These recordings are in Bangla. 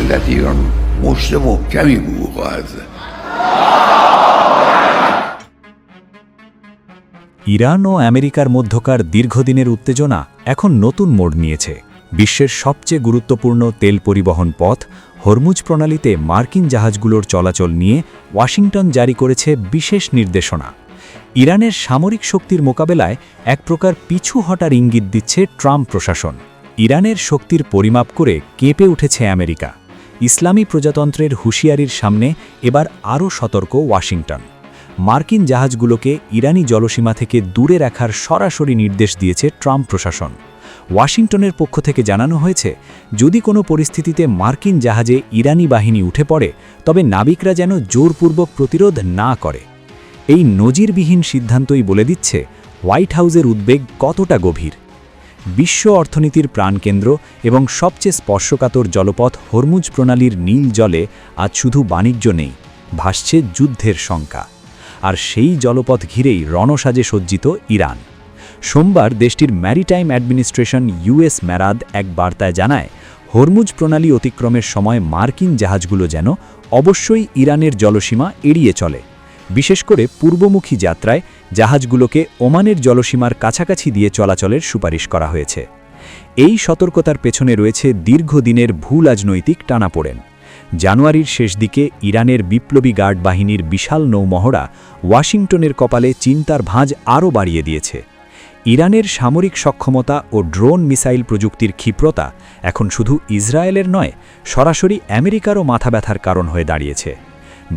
relativamente محکمی خواهد زد. ইরান ও আমেরিকার মধ্যকার দীর্ঘদিনের উত্তেজনা এখন নতুন মোড় নিয়েছে। বিশ্বের সবচেয়ে গুরুত্বপূর্ণ তেল পরিবহন পথ হরমুজ প্রণালীতে মার্কিন জাহাজগুলোর চলাচল নিয়ে ওয়াশিংটন জারি করেছে বিশেষ নির্দেশনা। ইরানের সামরিক শক্তির মোকাবেলায় এক প্রকার পিছু হটার ইঙ্গিত দিচ্ছে ট্রাম্প প্রশাসন। ইরানের শক্তির পরিমাপ করে কেঁপে উঠেছে আমেরিকা। ইসলামী প্রজাতন্ত্রের হুঁশিয়ারির সামনে এবার আরও সতর্ক ওয়াশিংটন। মার্কিন জাহাজগুলোকে ইরানি জলসীমা থেকে দূরে রাখার সরাসরি নির্দেশ দিয়েছে ট্রাম্প প্রশাসন। ওয়াশিংটনের পক্ষ থেকে জানানো হয়েছে, যদি কোনো পরিস্থিতিতে মার্কিন জাহাজে ইরানি বাহিনী উঠে পড়ে তবে নাবিকরা যেন জোরপূর্বক প্রতিরোধ না করে। এই নজিরবিহীন সিদ্ধান্তই বলে দিচ্ছে হোয়াইট হাউসের উদ্বেগ কতটা গভীর। বিশ্ব অর্থনীতির প্রাণকেন্দ্র এবং সবচেয়ে স্পর্শকাতর জলপথ হরমুজ প্রণালীর নীল জলে আজ শুধু বাণিজ্য নেই, ভাসছে যুদ্ধের শঙ্কা। আর সেই জলপথ ঘিরেই রণসাজে সজ্জিত ইরান। সোমবার দেশটির ম্যারিটাইম অ্যাডমিনিস্ট্রেশন ইউএস ম্যারাদ এক বার্তায় জানায়, হরমুজ প্রণালী অতিক্রমের সময় মার্কিন জাহাজগুলো যেন অবশ্যই ইরানের জলসীমা এড়িয়ে চলে। বিশেষ করে পূর্বমুখী যাত্রায় জাহাজগুলোকে ওমানের জলসীমার কাছাকাছি দিয়ে চলাচলের সুপারিশ করা হয়েছে। এই সতর্কতার পেছনে রয়েছে দীর্ঘদিনের ভূ রাজনৈতিক টানাপোড়েন। জানুয়ারির শেষ দিকে ইরানের বিপ্লবী গার্ড বাহিনীর বিশাল নৌমহড়া ওয়াশিংটনের কপালে চিন্তার ভাঁজ আরও বাড়িয়ে দিয়েছে। ইরানের সামরিক সক্ষমতা ও ড্রোন মিসাইল প্রযুক্তির ক্ষিপ্রতা এখন শুধু ইসরায়েলের নয়, সরাসরি আমেরিকারও মাথা ব্যথার কারণ হয়ে দাঁড়িয়েছে।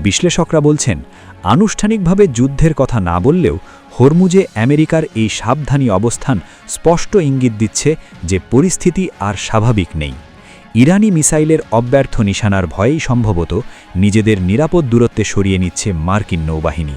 বিশ্লেষকরা বলছেন, আনুষ্ঠানিকভাবে যুদ্ধের কথা না বললেও হরমুজে আমেরিকার এই সাবধানী অবস্থান স্পষ্ট ইঙ্গিত দিচ্ছে যে পরিস্থিতি আর স্বাভাবিক নেই। ইরানি মিসাইলের অব্যর্থ নিশানার ভয়েই সম্ভবত নিজেদের নিরাপদ দূরত্বে সরিয়ে নিচ্ছে মার্কিন নৌবাহিনী।